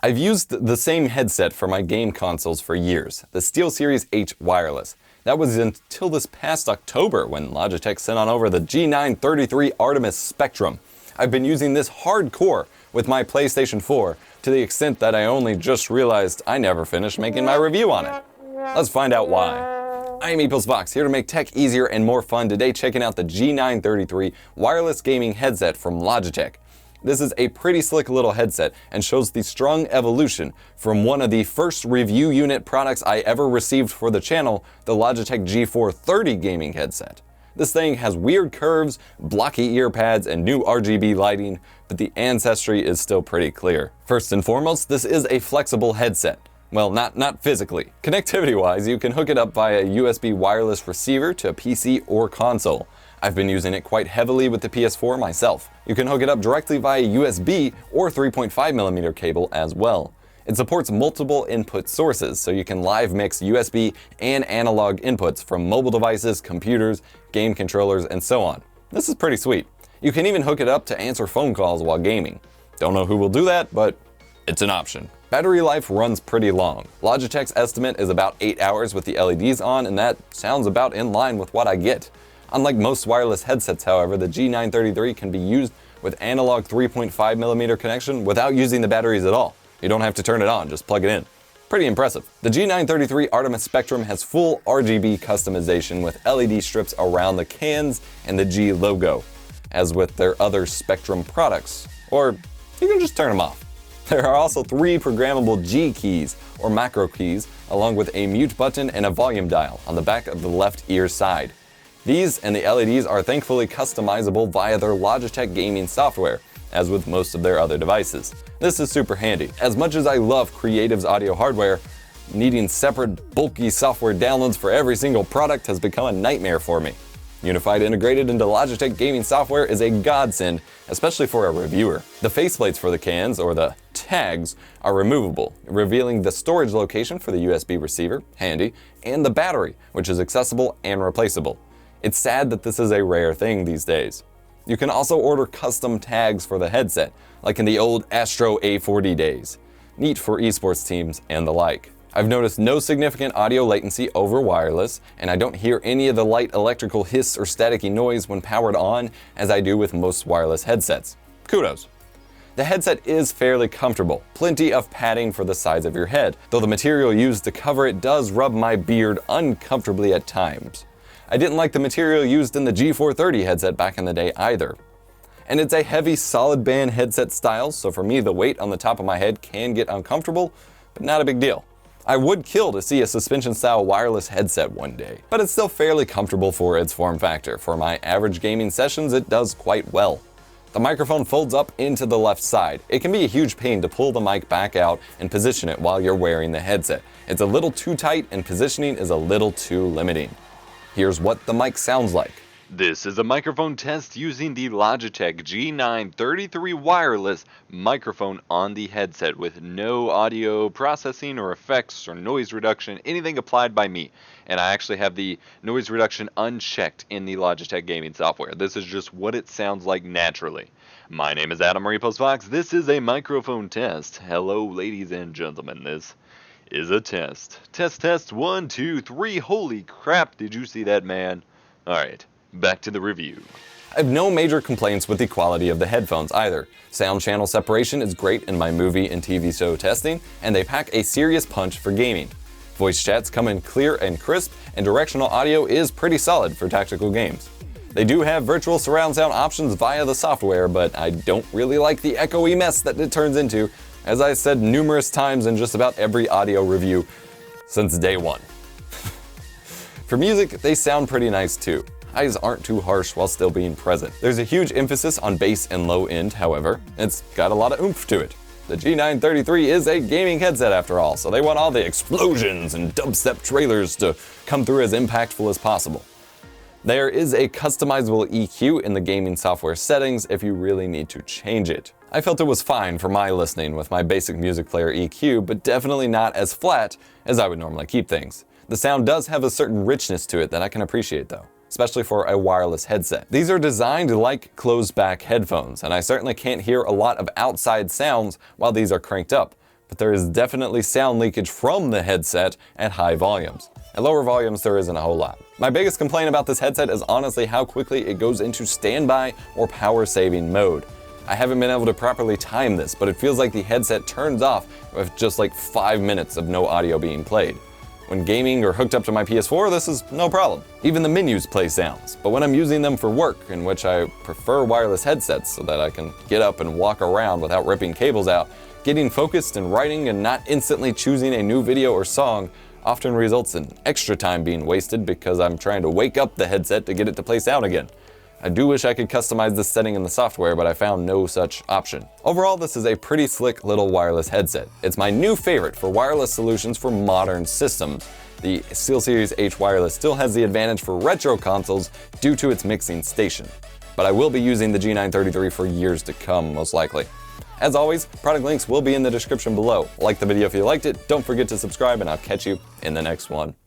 I've used the same headset for my game consoles for years, the SteelSeries H wireless. That was until this past October when Logitech sent on over the G933 Artemis Spectrum. I've been using this hardcore with my PlayStation 4 to the extent that I only just realized I never finished making my review on it. Let's find out why. I am EposVox, here to make tech easier and more fun, today checking out the G933 wireless gaming headset from Logitech. This is a pretty slick little headset and shows the strong evolution from one of the first review unit products I ever received for the channel, the Logitech G430 gaming headset. This thing has weird curves, blocky ear pads, and new RGB lighting, but the ancestry is still pretty clear. First and foremost, this is a flexible headset. Well, not physically. Connectivity-wise, you can hook it up via a USB wireless receiver to a PC or console. I've been using it quite heavily with the PS4 myself. You can hook it up directly via USB or 3.5mm cable as well. It supports multiple input sources, so you can live mix USB and analog inputs from mobile devices, computers, game controllers, and so on. This is pretty sweet. You can even hook it up to answer phone calls while gaming. Don't know who will do that, but it's an option. Battery life runs pretty long. Logitech's estimate is about 8 hours with the LEDs on, and that sounds about in line with what I get. Unlike most wireless headsets, however, the G933 can be used with analog 3.5mm connection without using the batteries at all. You don't have to turn it on, just plug it in. Pretty impressive. The G933 Artemis Spectrum has full RGB customization with LED strips around the cans and the G logo, as with their other Spectrum products. Or you can just turn them off. There are also 3 programmable G keys, or macro keys, along with a mute button and a volume dial on the back of the left ear side. These and the LEDs are thankfully customizable via their Logitech gaming software, as with most of their other devices. This is super handy. As much as I love Creative's audio hardware, needing separate bulky software downloads for every single product has become a nightmare for me. Unified integrated into Logitech gaming software is a godsend, especially for a reviewer. The faceplates for the cans, or the tags, are removable, revealing the storage location for the USB receiver, handy, and the battery, which is accessible and replaceable. It's sad that this is a rare thing these days. You can also order custom tags for the headset, like in the old Astro A40 days. Neat for esports teams and the like. I've noticed no significant audio latency over wireless, and I don't hear any of the light electrical hiss or staticky noise when powered on as I do with most wireless headsets. Kudos. The headset is fairly comfortable, plenty of padding for the size of your head, though the material used to cover it does rub my beard uncomfortably at times. I didn't like the material used in the G430 headset back in the day either. And it's a heavy solid band headset style, so for me the weight on the top of my head can get uncomfortable, but not a big deal. I would kill to see a suspension style wireless headset one day, but it's still fairly comfortable for its form factor. For my average gaming sessions, it does quite well. The microphone folds up into the left side. It can be a huge pain to pull the mic back out and position it while you're wearing the headset. It's a little too tight and positioning is a little too limiting. Here's what the mic sounds like. This is a microphone test using the Logitech G933 wireless microphone on the headset with no audio processing or effects or noise reduction, anything applied by me. And I actually have the noise reduction unchecked in the Logitech gaming software. This is just what it sounds like naturally. My name is Adam EposVox. This is a microphone test. Hello, ladies and gentlemen. This is a test. Test 1, 2, 3. Holy crap, did you see that, man? Alright, back to the review. I have no major complaints with the quality of the headphones either. Sound channel separation is great in my movie and TV show testing, and they pack a serious punch for gaming. Voice chats come in clear and crisp, and directional audio is pretty solid for tactical games. They do have virtual surround sound options via the software, but I don't really like the echoey mess that it turns into, as I said numerous times in just about every audio review since day one. For music, they sound pretty nice too. Highs aren't too harsh while still being present. There's a huge emphasis on bass and low end, however. It's got a lot of oomph to it. The G933 is a gaming headset after all, so they want all the explosions and dubstep trailers to come through as impactful as possible. There is a customizable EQ in the gaming software settings if you really need to change it. I felt it was fine for my listening with my basic music player EQ, but definitely not as flat as I would normally keep things. The sound does have a certain richness to it that I can appreciate though, especially for a wireless headset. These are designed like closed back headphones, and I certainly can't hear a lot of outside sounds while these are cranked up, but there is definitely sound leakage from the headset at high volumes. At lower volumes, there isn't a whole lot. My biggest complaint about this headset is honestly how quickly it goes into standby or power saving mode. I haven't been able to properly time this, but it feels like the headset turns off with just like 5 minutes of no audio being played. When gaming or hooked up to my PS4, this is no problem. Even the menus play sounds, but when I'm using them for work, in which I prefer wireless headsets so that I can get up and walk around without ripping cables out, getting focused and writing and not instantly choosing a new video or song often results in extra time being wasted because I'm trying to wake up the headset to get it to play sound again. I do wish I could customize this setting in the software, but I found no such option. Overall, this is a pretty slick little wireless headset. It's my new favorite for wireless solutions for modern systems. The SteelSeries H Wireless still has the advantage for retro consoles due to its mixing station, but I will be using the G933 for years to come, most likely. As always, product links will be in the description below. Like the video if you liked it, don't forget to subscribe, and I'll catch you in the next one.